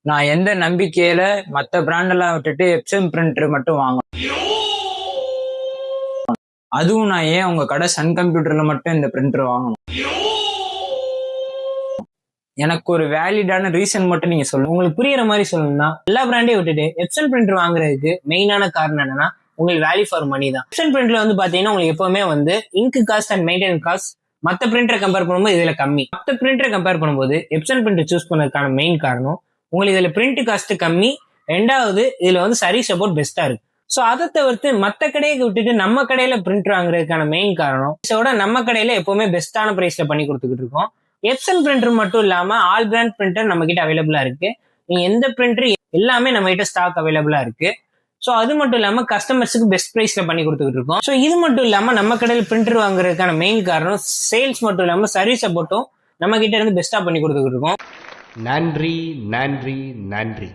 நான் எந்த நம்பிக்கையில மற்ற பிராண்டெல்லாம் விட்டுட்டு எப்சன் பிரிண்டர் மட்டும் வாங்கணும்? அதுவும் நான் ஏன் உங்க கடை சன் கம்ப்யூட்டர்ல மட்டும் இந்த பிரிண்டர் வாங்கணும்? எனக்கு ஒரு வேலிடான ரீசன் மட்டும் நீங்க சொல்லுங்க. உங்களுக்கு புரியுற மாதிரி சொல்லணும்னா எல்லா பிராண்டையும் விட்டுட்டு எப்சன் பிரிண்டர் வாங்குறதுக்கு மெயினான காரணம் என்னன்னா உங்களுக்கு வேல்யூ ஃபார் மணி தான். எப்சன் பிரிண்டர்ல வந்து பாத்தீங்கன்னா உங்களுக்கு எப்பவுமே வந்து ink cost and maintenance cost மற்ற பிரிண்டரை கம்பேர் பண்ணும்போது இதுல கம்மி. மற்ற பிரிண்டரை கம்பேர் பண்ணும்போது எப்சன் பிரிண்டர் சூஸ் பண்ணதுக்கான மெயின் காரணம் உங்களுக்கு இதுல பிரிண்ட் காஸ்ட் கம்மி, ரெண்டாவது இதுல வந்து சர்வீஸ் சப்போர்ட் பெஸ்டா இருக்கு. ஸோ அதை தவிர்த்து மற்ற கடையை விட்டுட்டு நம்ம கடையில பிரிண்டர் வாங்குறதுக்கான மெயின் காரணம் இதோட நம்ம கடையில எப்பவுமே பெஸ்டான பிரைஸ்ல பண்ணி கொடுத்துக்கிட்டு இருக்கோம். எப்சன் பிரிண்டர் மட்டும் இல்லாம ஆல் பிராண்ட் பிரிண்டர் நம்ம கிட்ட அவைலபிளா இருக்கு. நீங்க எந்த பிரிண்டர் எல்லாமே நம்ம கிட்ட ஸ்டாக் அவைலபிளா இருக்கு. ஸோ அது மட்டும் இல்லாம கஸ்டமர்ஸுக்கு பெஸ்ட் பிரைஸ்ல பண்ணி கொடுத்துக்கிட்டு இருக்கோம். ஸோ இது மட்டும் இல்லாம நம்ம கடையில் பிரிண்டர் வாங்குறதுக்கான மெயின் காரணம் சேல்ஸ் மட்டும் இல்லாம சர்வீஸ் சப்போர்ட்டும் நம்ம கிட்ட இருந்து பெஸ்டா பண்ணி கொடுத்துக்கிட்டு இருக்கோம். நன்றி நன்றி நன்றி.